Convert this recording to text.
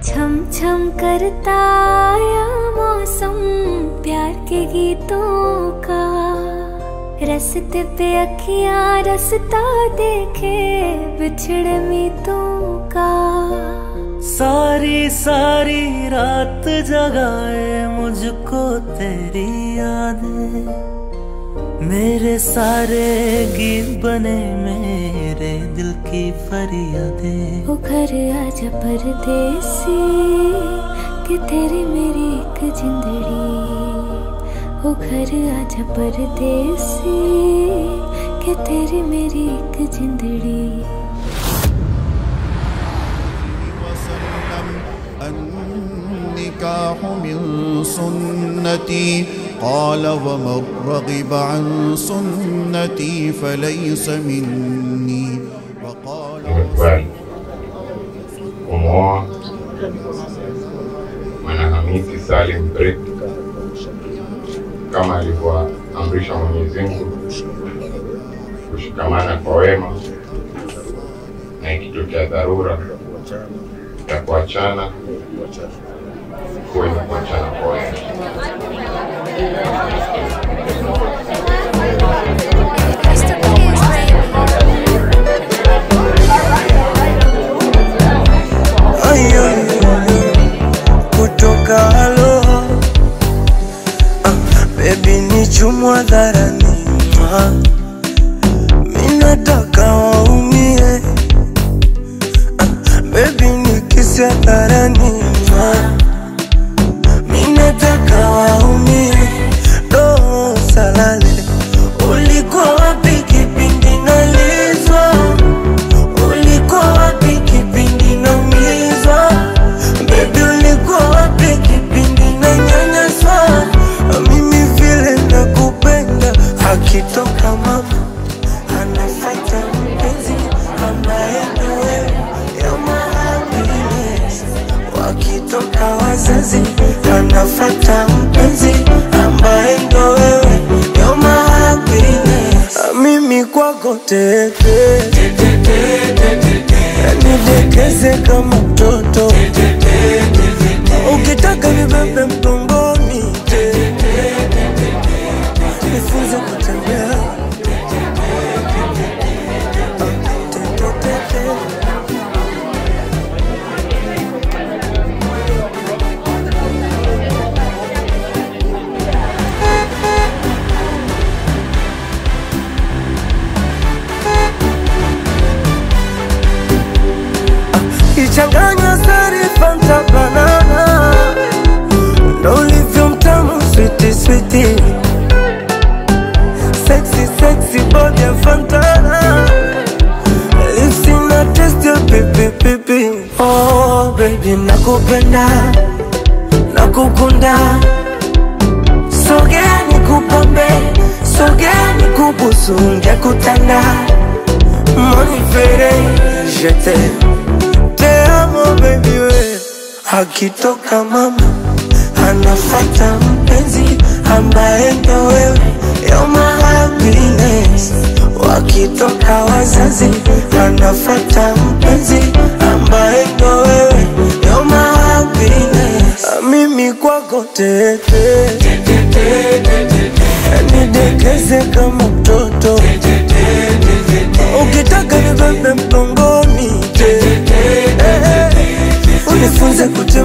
छम छम करता आया मौसम प्यार के गीतों का, रस्ते पे अखियां रास्ता देखे बिछड़े मीतों का। सारी सारी रात जगाए मुझको तेरी यादें, मेरे सारे गीत बने मेरे दिल की फरियादें। वो घर आजा परदेसी कि तेरी मेरी एक जिंदड़ी, वो घर आजा परदेसी कि तेरी मेरी एक जिंदड़ी। النكاح من سنتي قال ومن رغب عن سنتي فليس مني وقال kumwoa Mwanahamisi Salim Brick kama alivyoamrisha Mwenyezi Mungu, kushikamana kwa wema, na ikitokea dharura ya kuachana kuwe ni kuachana kwa wema. Kutoka halo baby ni chumwa dharani, minataka waumie baby ni kisia dharani, minataka waumie do salale. Ulikuwa wapi kipindi nalizwa? Ulikuwa wapi kipindi naumizwa? Baby ulikuwa wapi kipindi nanyanyaswa? Mimi vile nakupenda, akitoka mama anafuata mpenzi ambaye ni wewe, you're my happiness. Wakitoka wazazi anafuata mpenzi ambaye ndo wewe, you're my happiness. Mimi kwako tete, nidekeze kama mtoto, ukitaka nibebe mgongoni, nifunze kutembea. Ichanganya sari fanta banana, ndo ulivyo mtamu sweetie sweetie, sexy sexy body ya fantana, lips ina taste ya pipi pipi. Oh baby nakupenda, nakukunda, sogea nikupambe, sogea nikubusu, ngekutanda monifere je t'aime. Te amo baby we. Akitoka mama anafuata mpenzi ambaye ndo wewe, you're my happiness. Wakitoka wazazi anafuata mpenzi ambaye ndo wewe, you're my happiness. Mimi kwako tete, nidekeze kama mtoto, ukitaka nibebe mgongoni, unifunze kutembea.